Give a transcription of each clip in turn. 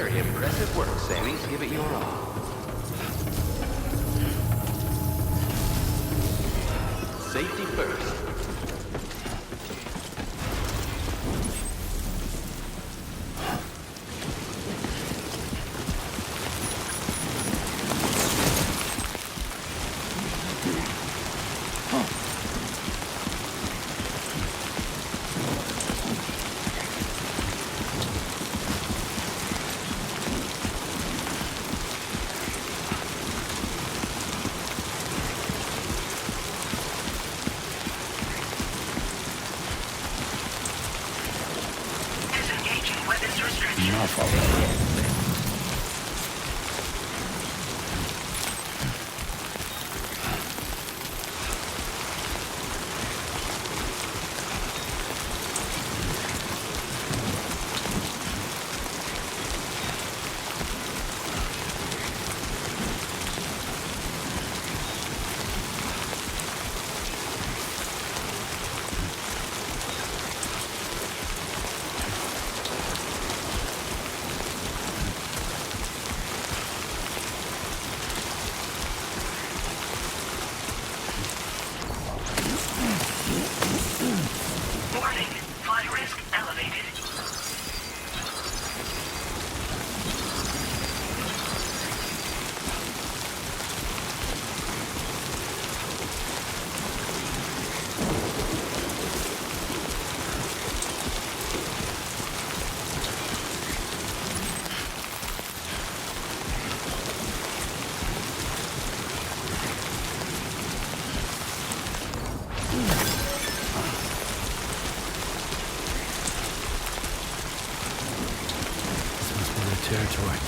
Very impressive work, Sammy. Give it your all. Safety first. Enough already. Territory.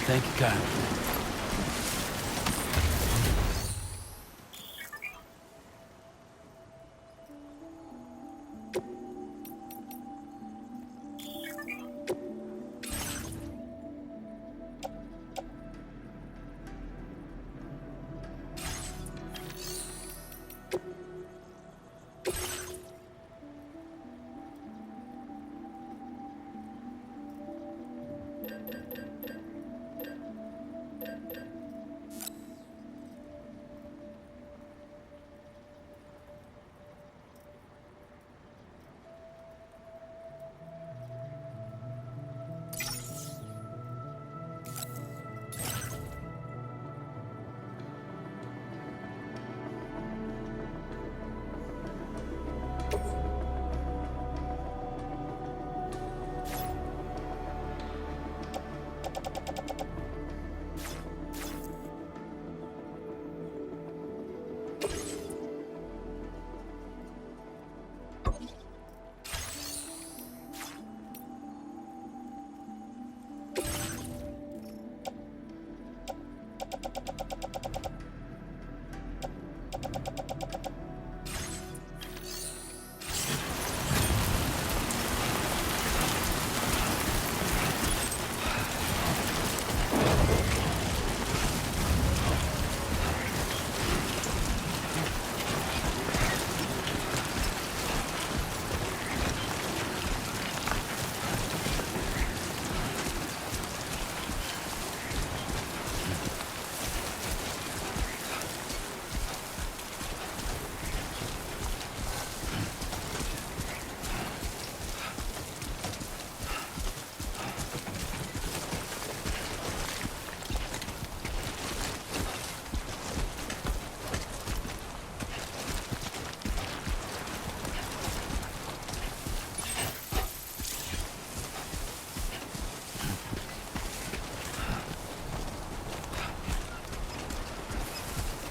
Thank you, God.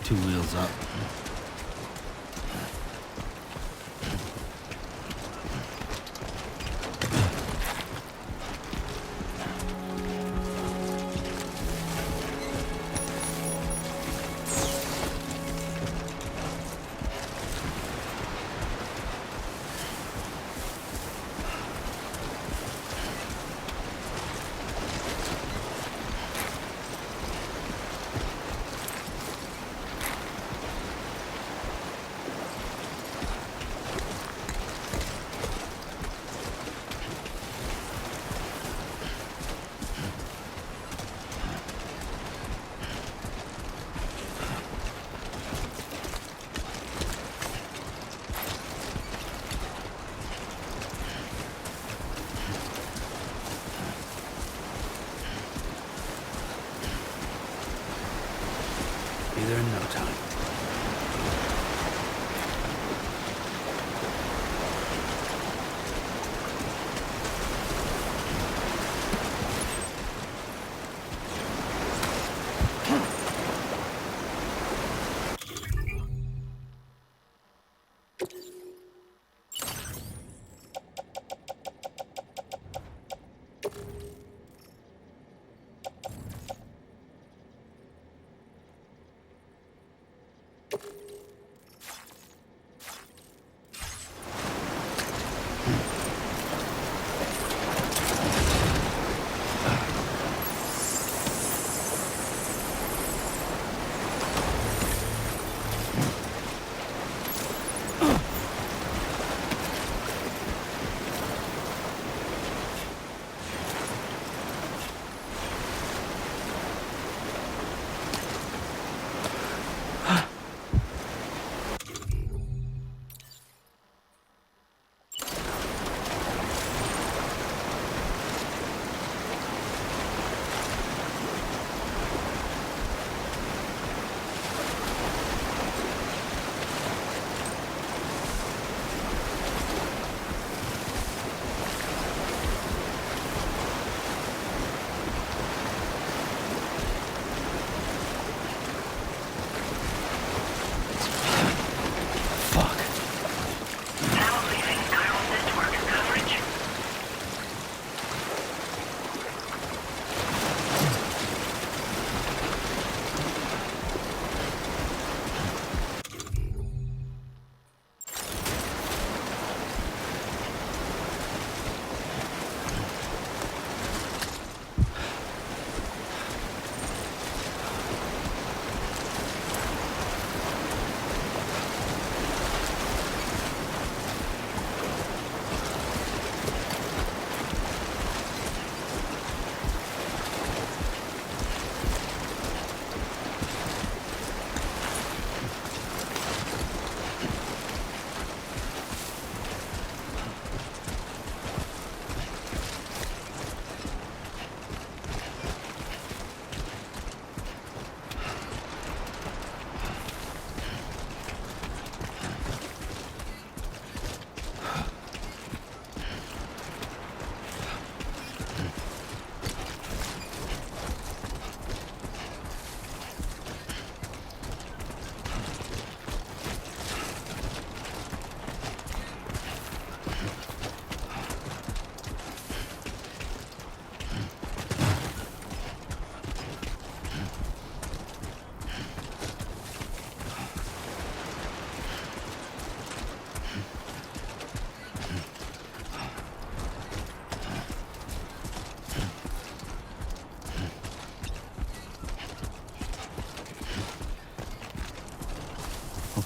Two wheels up. Be there in no time.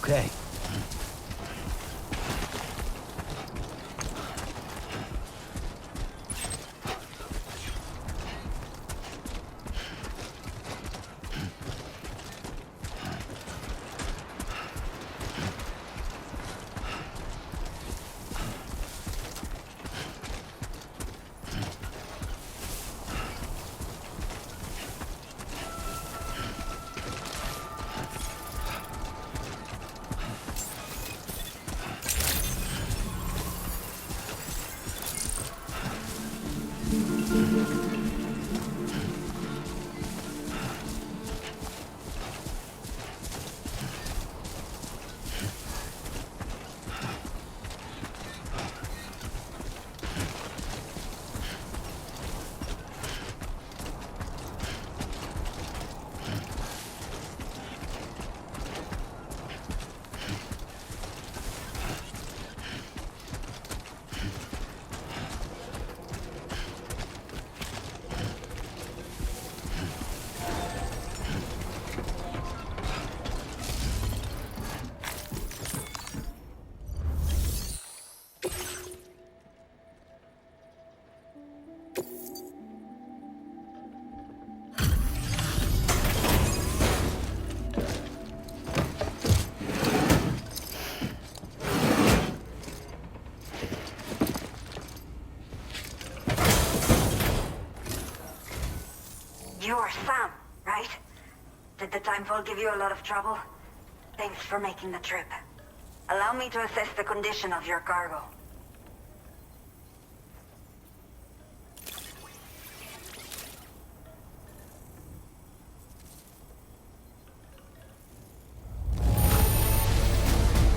Okay. You're Sam, right? Did the timefall give you a lot of trouble? Thanks for making the trip. Allow me to assess the condition of your cargo.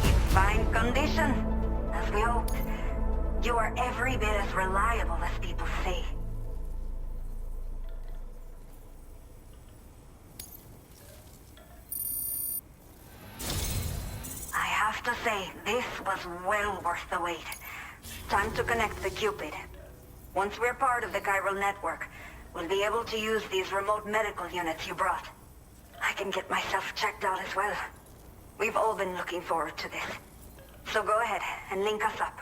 In fine condition, as we hoped. You are every bit as reliable as people say. To say, this was well worth the wait. Time to connect the Cupid. Once we're part of the chiral network, we'll be able to use these remote medical units you brought. I can get myself checked out as well. We've all been looking forward to this. So go ahead and link us up.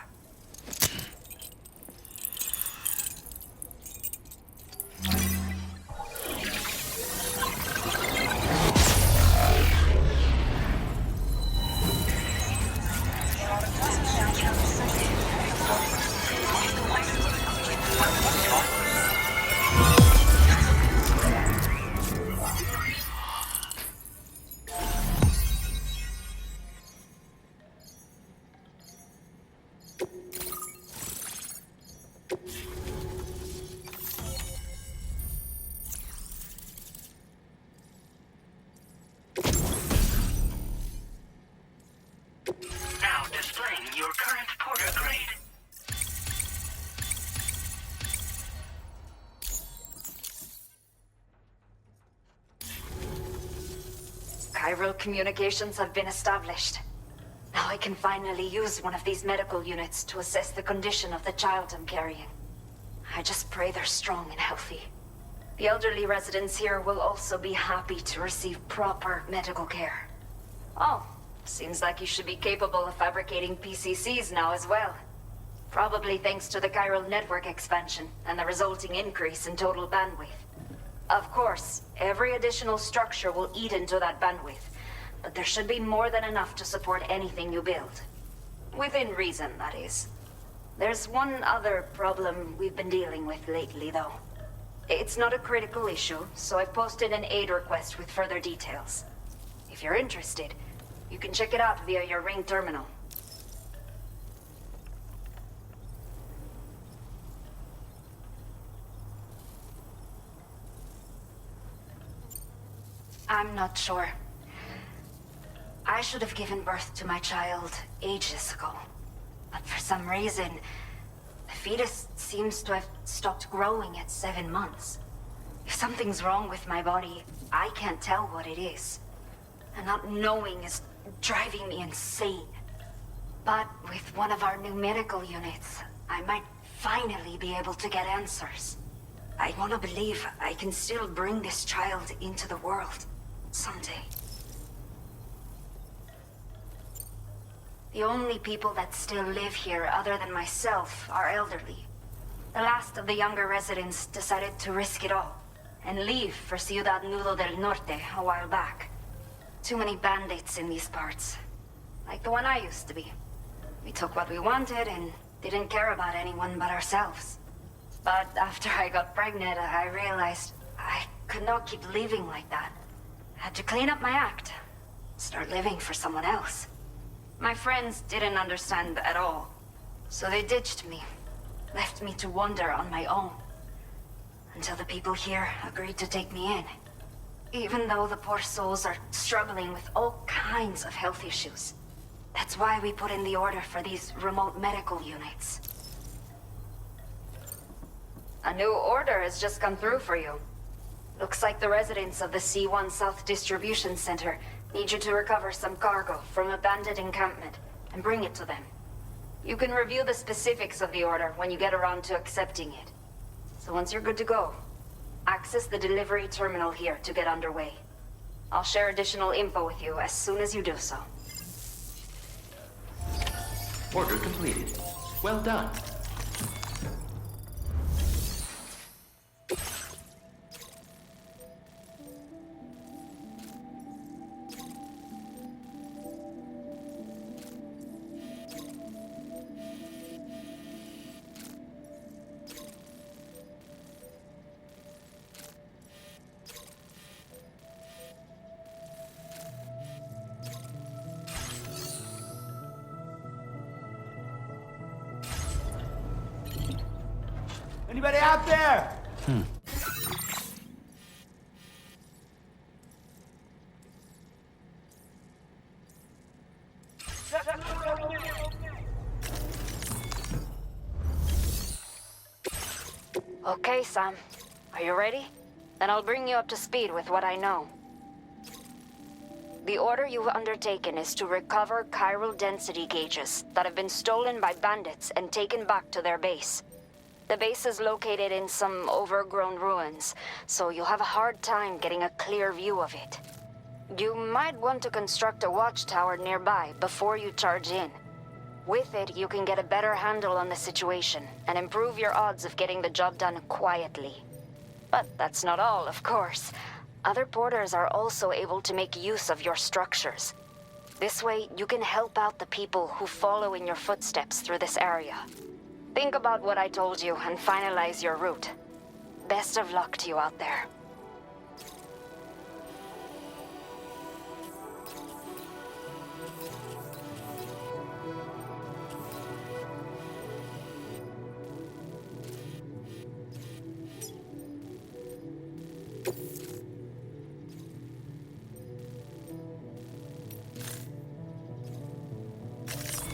Now displaying your current porter grade. Chiral communications have been established. Now I can finally use one of these medical units to assess the condition of the child I'm carrying. I just pray they're strong and healthy. The elderly residents here will also be happy to receive proper medical care. Oh, seems like you should be capable of fabricating PCCs now as well. Probably thanks to the chiral network expansion and the resulting increase in total bandwidth. Of course, every additional structure will eat into that bandwidth, but there should be more than enough to support anything you build. Within reason, that is. There's one other problem we've been dealing with lately, though. It's not a critical issue, so I've posted an aid request with further details. If you're interested, you can check it out via your Ring terminal. I'm not sure. I should have given birth to my child ages ago. But for some reason, the fetus seems to have stopped growing at 7 months. If something's wrong with my body, I can't tell what it is. And not knowing is driving me insane. But with one of our new medical units, I might finally be able to get answers. I want to believe I can still bring this child into the world someday. The only people that still live here other than myself are elderly. The last of the younger residents decided to risk it all and leave for Ciudad Nudo del Norte a while back. Too many bandits in these parts. Like the one I used to be. We took what we wanted and didn't care about anyone but ourselves. But after I got pregnant, I realized I could not keep living like that. Had to clean up my act. Start living for someone else. My friends didn't understand at all. So they ditched me. Left me to wander on my own. Until the people here agreed to take me in. Even though the poor souls are struggling with all kinds of health issues. That's why we put in the order for these remote medical units. A new order has just come through for you. Looks like the residents of the C1 South Distribution Center need you to recover some cargo from a bandit encampment and bring it to them. You can review the specifics of the order when you get around to accepting it. So once you're good to go, access the delivery terminal here to get underway. I'll share additional info with you as soon as you do so. Order completed. Well done. Anybody out there? Okay, Sam. Are you ready? Then I'll bring you up to speed with what I know. The order you've undertaken is to recover chiral density gauges that have been stolen by bandits and taken back to their base. The base is located in some overgrown ruins, so you'll have a hard time getting a clear view of it. You might want to construct a watchtower nearby before you charge in. With it, you can get a better handle on the situation and improve your odds of getting the job done quietly. But that's not all, of course. Other porters are also able to make use of your structures. This way, you can help out the people who follow in your footsteps through this area. Think about what I told you and finalize your route. Best of luck to you out there.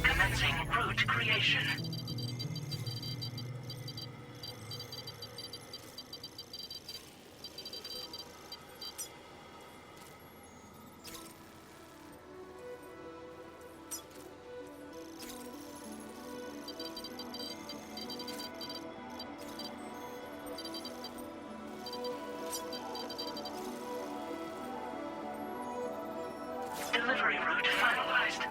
Commencing route creation. Delivery route finalized.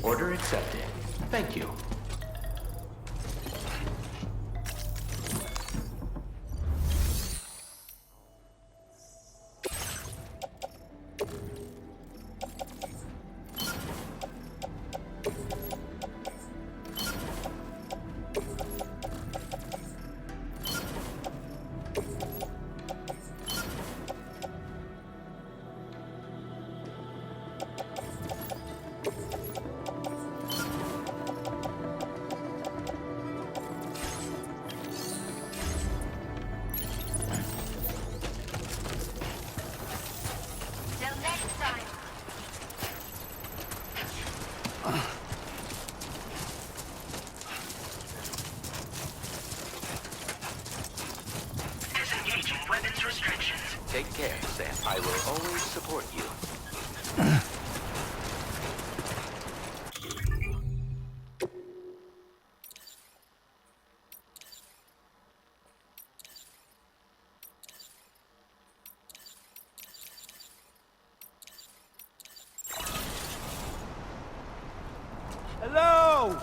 Order accepted. Thank you. I will always support you. Hello!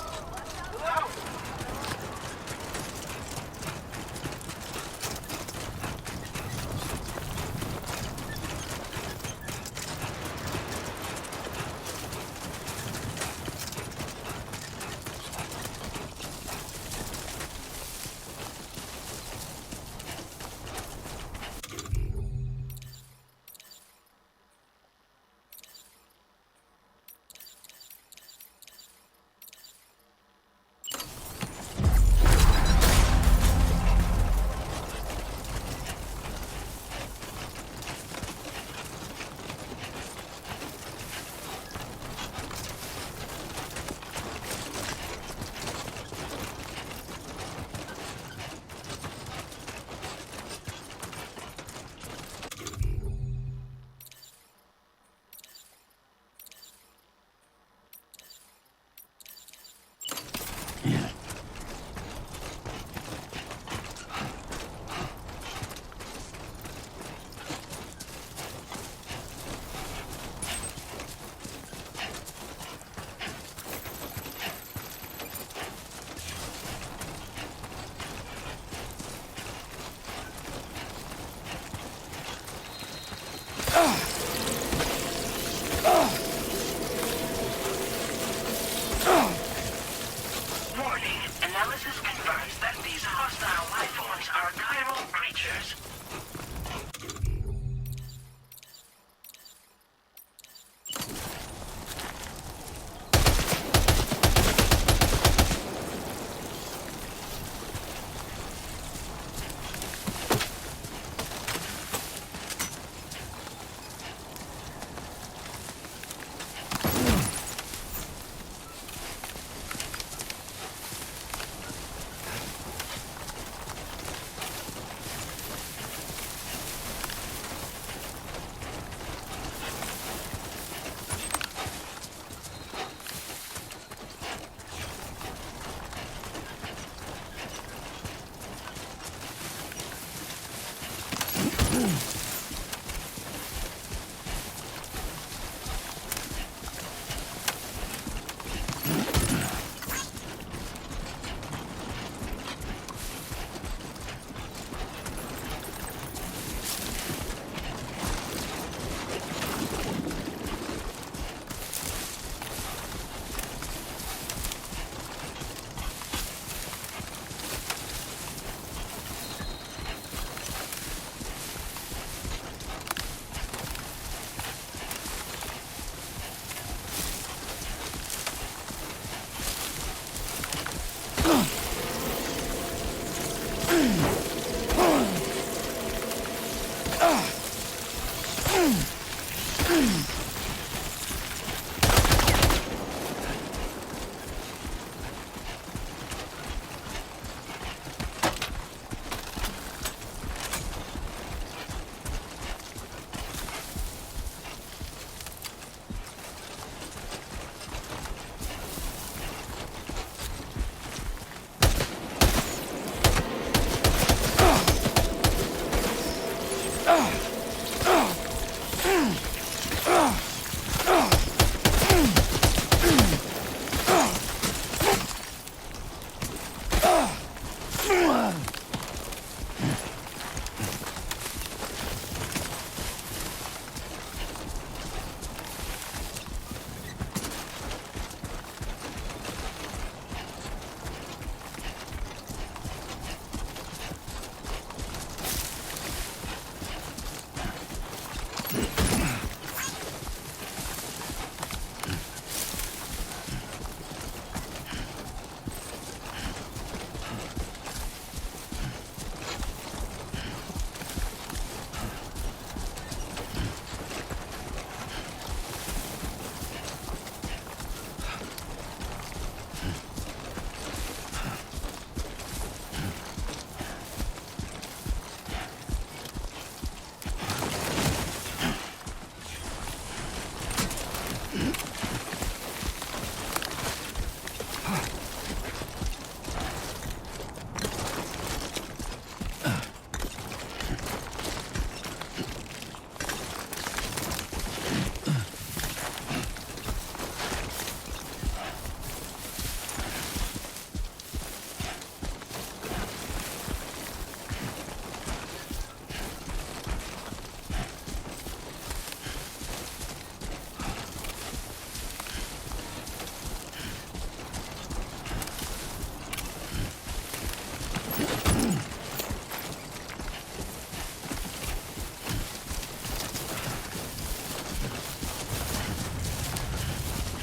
Warning. Analysis confirms that these hostile life forms are chiral creatures.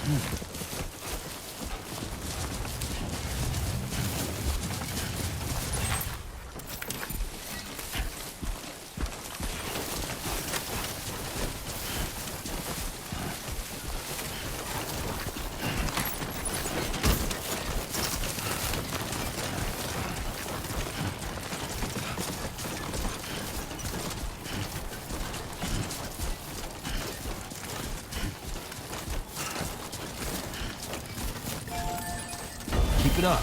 Keep it up.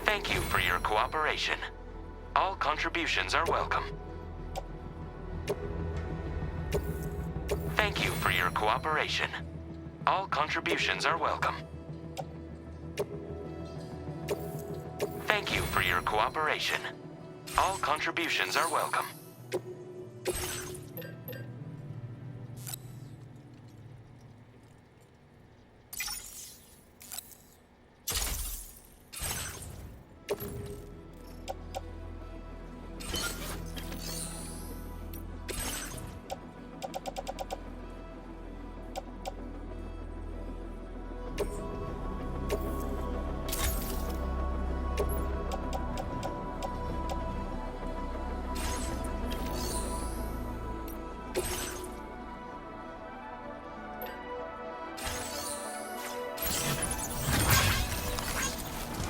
Thank you for your cooperation. All contributions are welcome. Thank you for your cooperation. All contributions are welcome. Thank you for your cooperation. All contributions are welcome.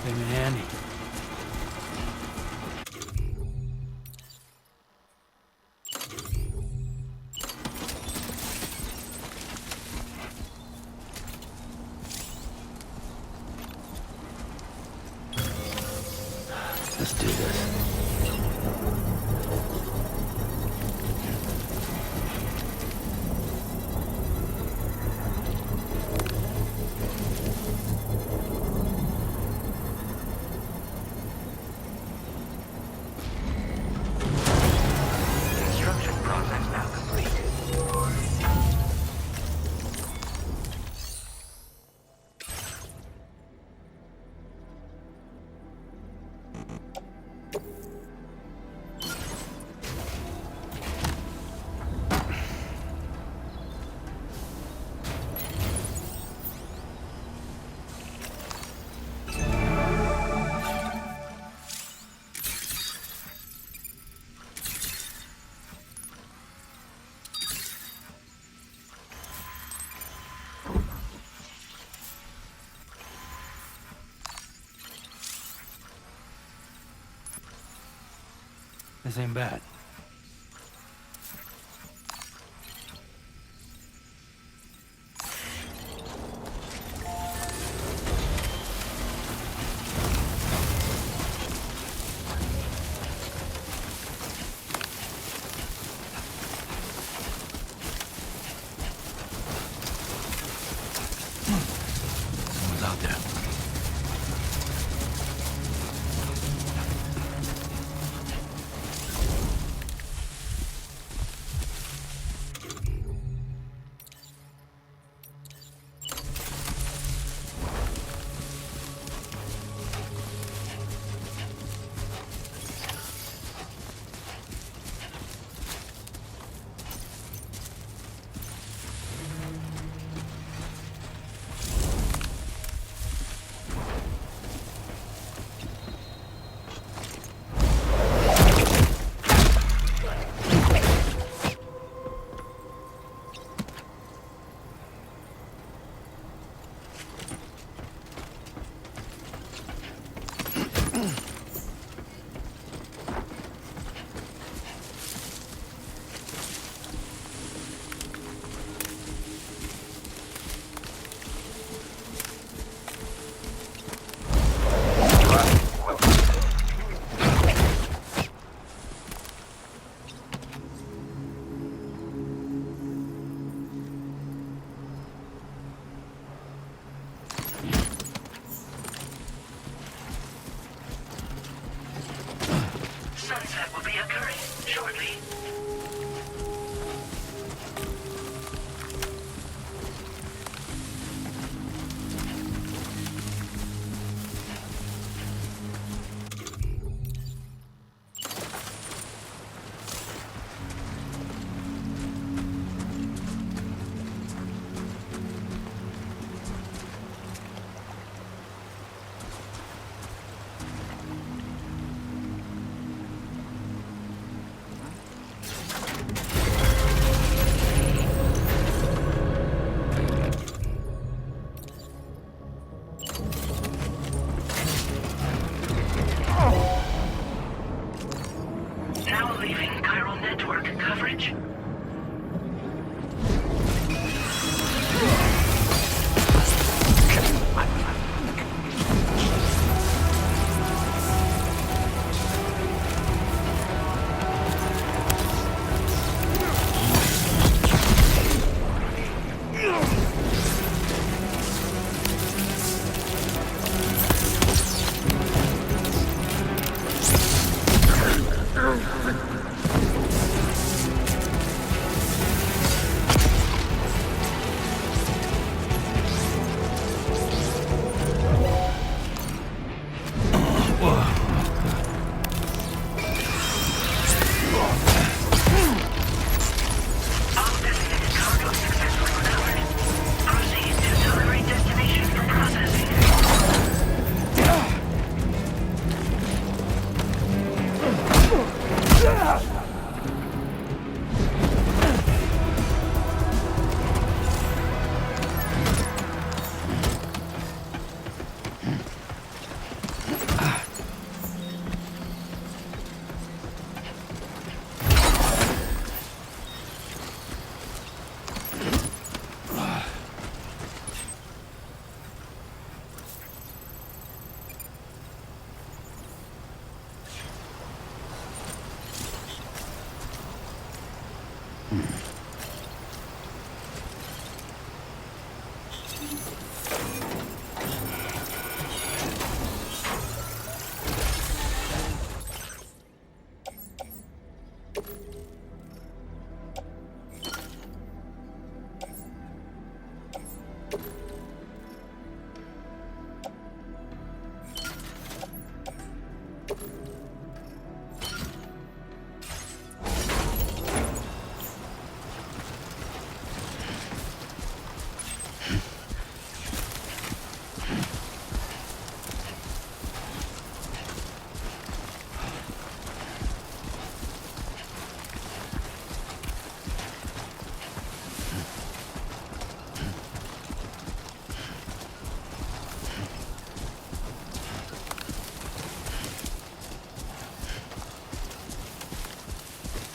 Came in handy. Let's do this. Construction process now complete. This ain't bad. Someone's out there.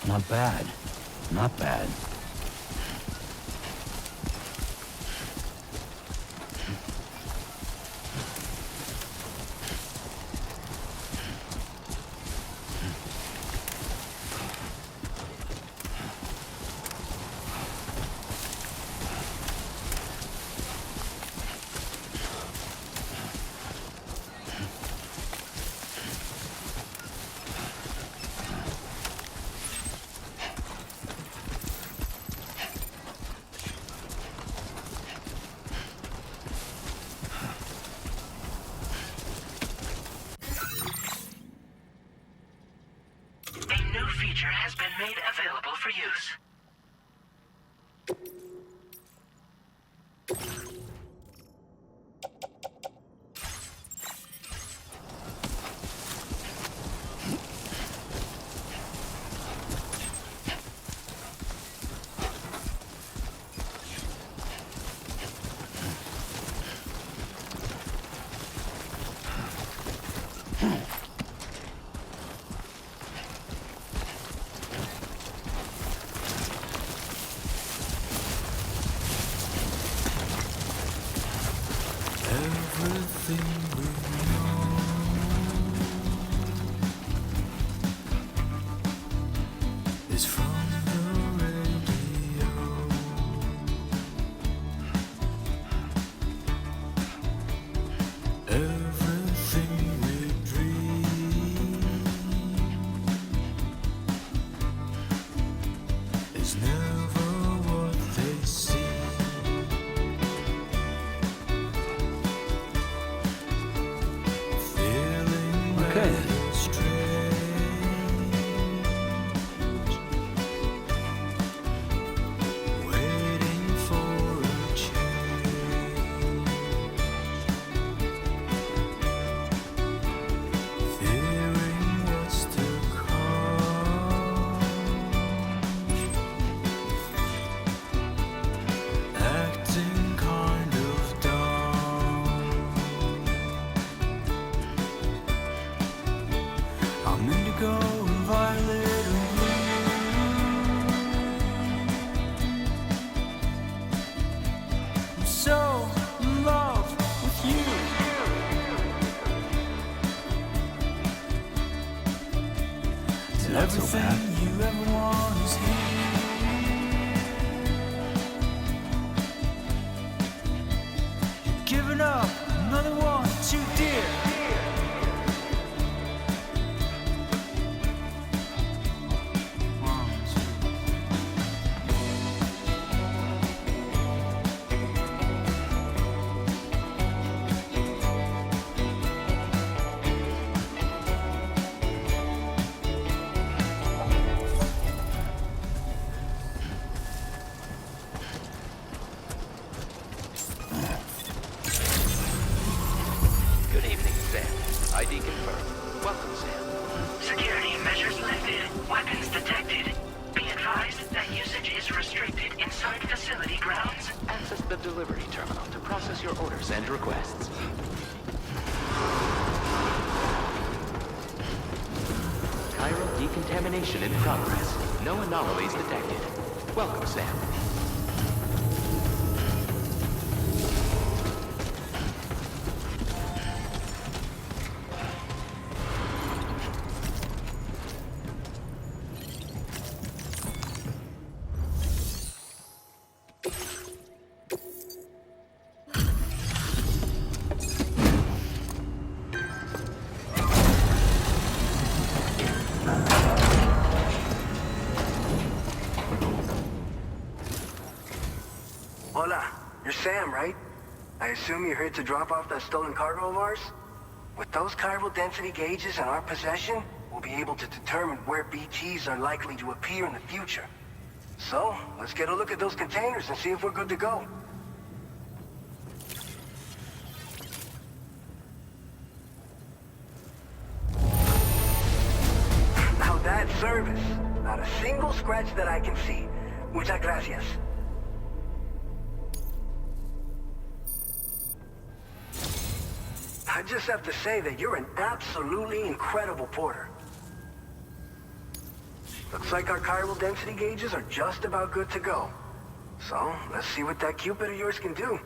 Not bad. Not bad. A new feature has been made available for use. Not so bad. You ever want is here. Giving up, another one too dear. Good evening, Sam. ID confirmed. Welcome, Sam. Security measures lifted. Weapons detected. Be advised that usage is restricted inside facility grounds. Access the delivery terminal to process your orders and requests. Chiral decontamination in progress. No anomalies detected. Welcome, Sam. Hola, you're Sam, right? I assume you're here to drop off that stolen cargo of ours? With those chiral density gauges in our possession, we'll be able to determine where BTs are likely to appear in the future. So, let's get a look at those containers and see if we're good to go. Now that's service. Not a single scratch that I can see. Muchas gracias. I just have to say that you're an absolutely incredible porter. Looks like our chiral density gauges are just about good to go. So, let's see what that Cupid of yours can do.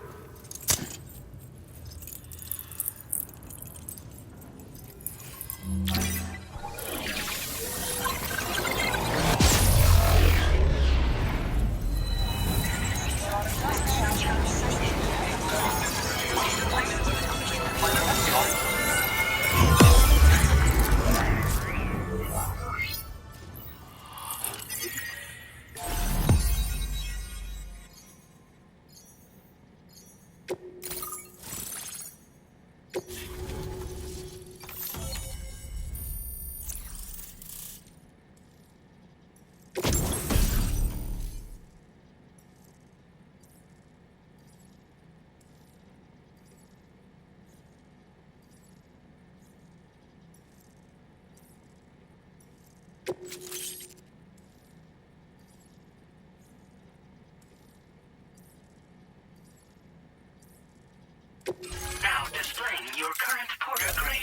Now displaying your current Porter grade.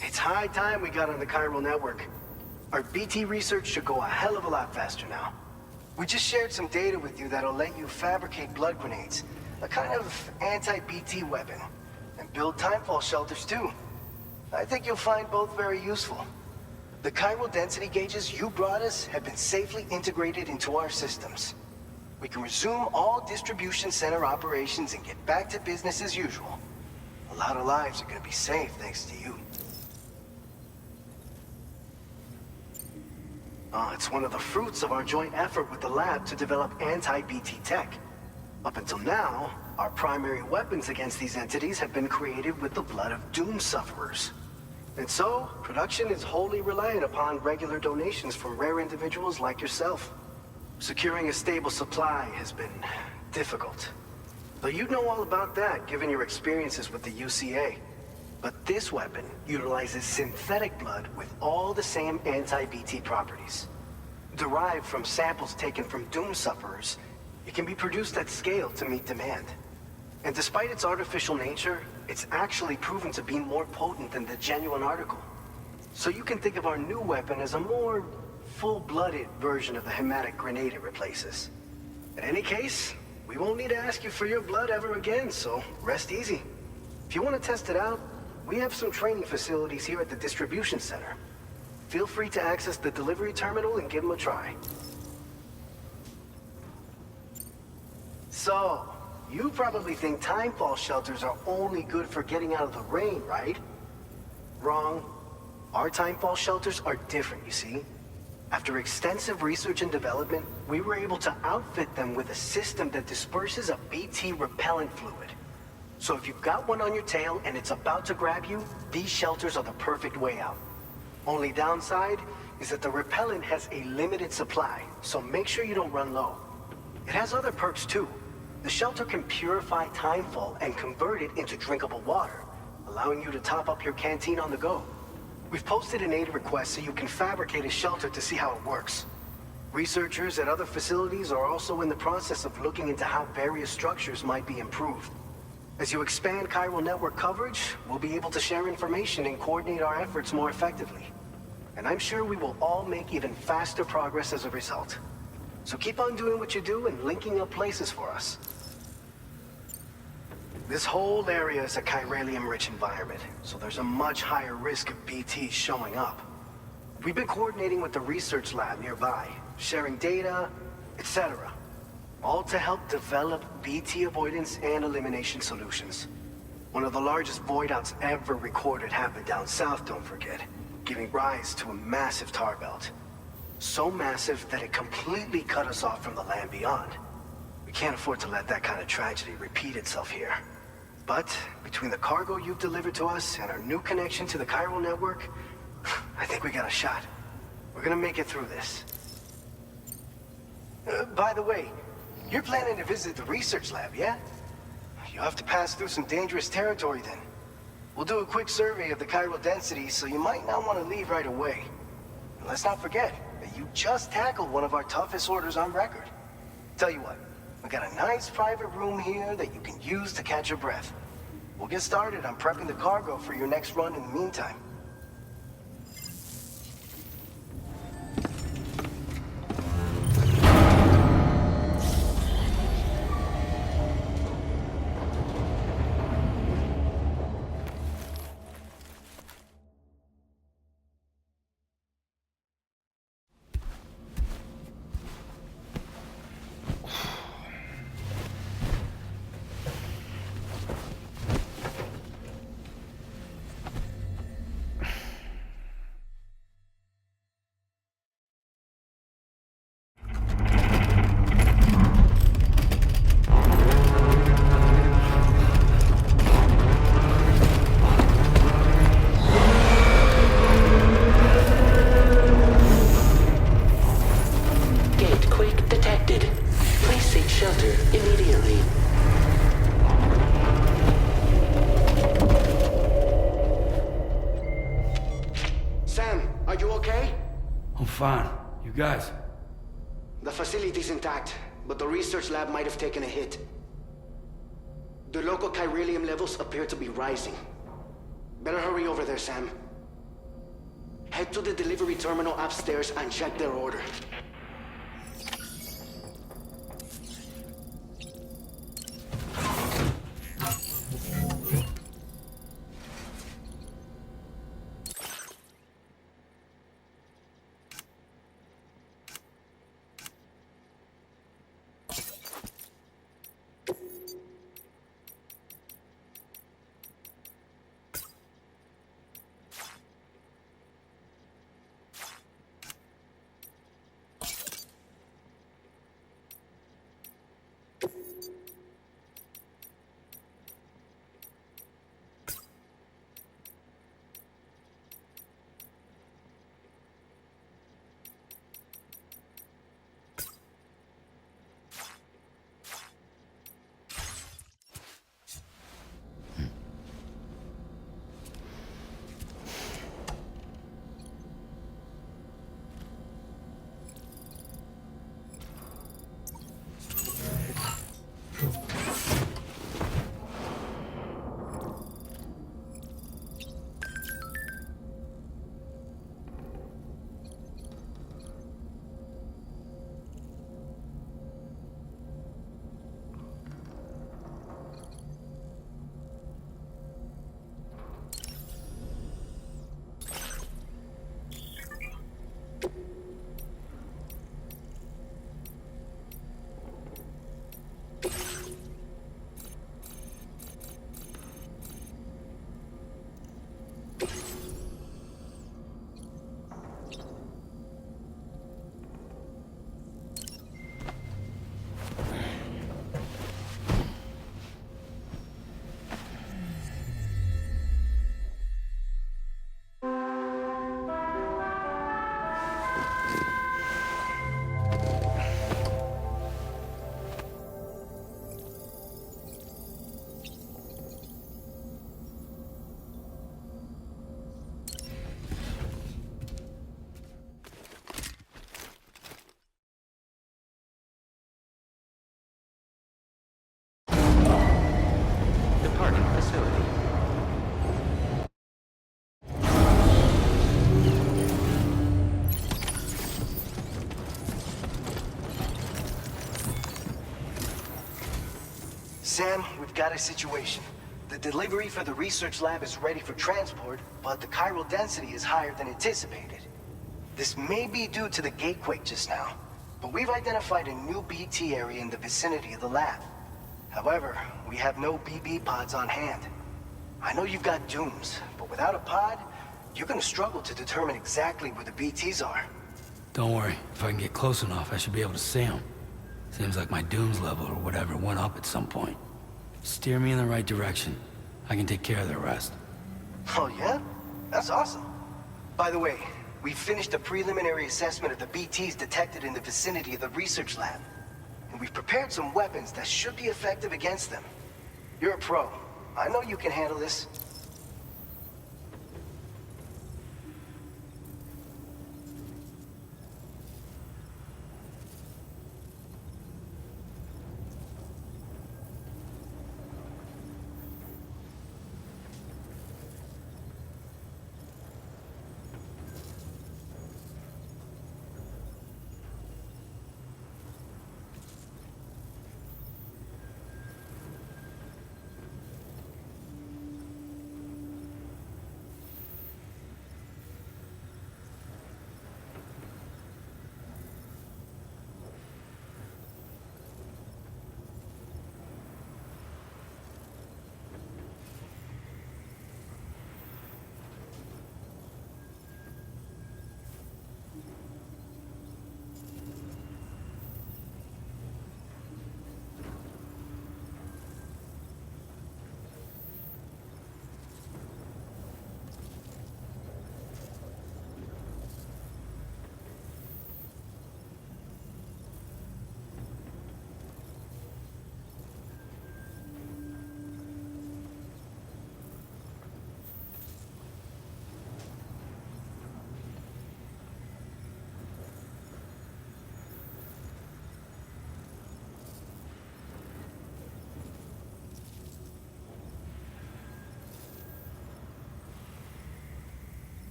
It's high time we got on the chiral network. Our BT research should go a hell of a lot faster now. We just shared some data with you that'll let you fabricate blood grenades, a kind of anti-BT weapon, and build timefall shelters too. I think you'll find both very useful. The chiral density gauges you brought us have been safely integrated into our systems. We can resume all distribution center operations and get back to business as usual. A lot of lives are gonna be saved thanks to you. It's one of the fruits of our joint effort with the lab to develop anti-BT tech. Up until now, our primary weapons against these entities have been created with the blood of doom sufferers. And so, production is wholly reliant upon regular donations from rare individuals like yourself. Securing a stable supply has been difficult. Though you know all about that, given your experiences with the UCA. But this weapon utilizes synthetic blood with all the same anti-BT properties. Derived from samples taken from doom sufferers, it can be produced at scale to meet demand. And despite its artificial nature, it's actually proven to be more potent than the genuine article. So you can think of our new weapon as a more full-blooded version of the hematic grenade it replaces. In any case, we won't need to ask you for your blood ever again, so rest easy. If you want to test it out, we have some training facilities here at the distribution center. Feel free to access the delivery terminal and give them a try. So, you probably think timefall shelters are only good for getting out of the rain, right? Wrong. Our timefall shelters are different, you see. After extensive research and development, we were able to outfit them with a system that disperses a BT repellent fluid. So if you've got one on your tail and it's about to grab you, these shelters are the perfect way out. Only downside is that the repellent has a limited supply, so make sure you don't run low. It has other perks too. The shelter can purify timefall and convert it into drinkable water, allowing you to top up your canteen on the go. We've posted an aid request so you can fabricate a shelter to see how it works. Researchers at other facilities are also in the process of looking into how various structures might be improved. As you expand chiral network coverage, we'll be able to share information and coordinate our efforts more effectively. And I'm sure we will all make even faster progress as a result. So keep on doing what you do and linking up places for us. This whole area is a chiralium-rich environment, so there's a much higher risk of BTs showing up. We've been coordinating with the research lab nearby, sharing data, etc. All to help develop BT avoidance and elimination solutions. One of the largest void outs ever recorded happened down south, don't forget, giving rise to a massive tar belt. So massive that it completely cut us off from the land beyond. We can't afford to let that kind of tragedy repeat itself here. But between the cargo you've delivered to us and our new connection to the chiral network, I think we got a shot. We're gonna make it through this. By the way, you're planning to visit the research lab, yeah? You'll have to pass through some dangerous territory then. We'll do a quick survey of the chiral density, so you might not want to leave right away. And let's not forget that you just tackled one of our toughest orders on record. Tell you what, We got a nice private room here that you can use to catch your breath. We'll get started on prepping the cargo for your next run in the meantime. Gate quake detected. Please seek shelter immediately. Sam, are you okay? I'm fine. You guys? The facility's intact, but the research lab might have taken a hit. The local chiralium levels appear to be rising. Better hurry over there, Sam. Head to the delivery terminal upstairs and check their order. Departing facility. Sam, we've got a situation. The delivery for the research lab is ready for transport, but the chiral density is higher than anticipated. This may be due to the gatequake just now, but we've identified a new BT area in the vicinity of the lab. However, we have no BB pods on hand. I know you've got dooms, but without a pod, you're gonna struggle to determine exactly where the BTs are. Don't worry. If I can get close enough, I should be able to see them. Seems like my dooms level or whatever went up at some point. Steer me in the right direction. I can take care of the rest. Oh yeah? That's awesome. By the way, we finished a preliminary assessment of the BTs detected in the vicinity of the research lab. And we've prepared some weapons that should be effective against them. You're a pro. I know you can handle this.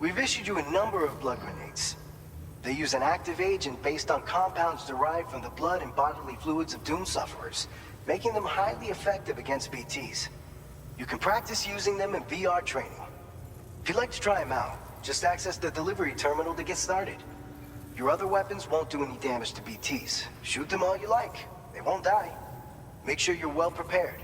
We've issued you a number of blood grenades. They use an active agent based on compounds derived from the blood and bodily fluids of Doom sufferers, making them highly effective against BTs. You can practice using them in VR training. If you'd like to try them out, just access the delivery terminal to get started. Your other weapons won't do any damage to BTs. Shoot them all you like. They won't die. Make sure you're well prepared.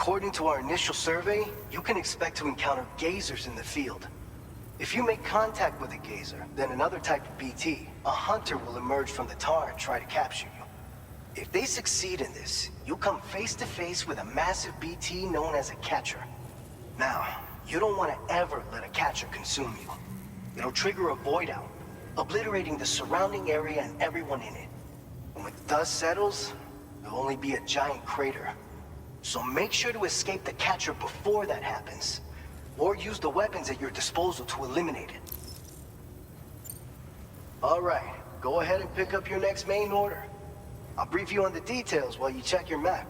According to our initial survey, you can expect to encounter gazers in the field. If you make contact with a gazer, then another type of BT, a hunter will emerge from the tar and try to capture you. If they succeed in this, you'll come face to face with a massive BT known as a catcher. Now, you don't want to ever let a catcher consume you. It'll trigger a void out, obliterating the surrounding area and everyone in it. And when the dust settles, there'll only be a giant crater. So make sure to escape the catcher before that happens, or use the weapons at your disposal to eliminate it. All right, go ahead and pick up your next main order. I'll brief you on the details while you check your map.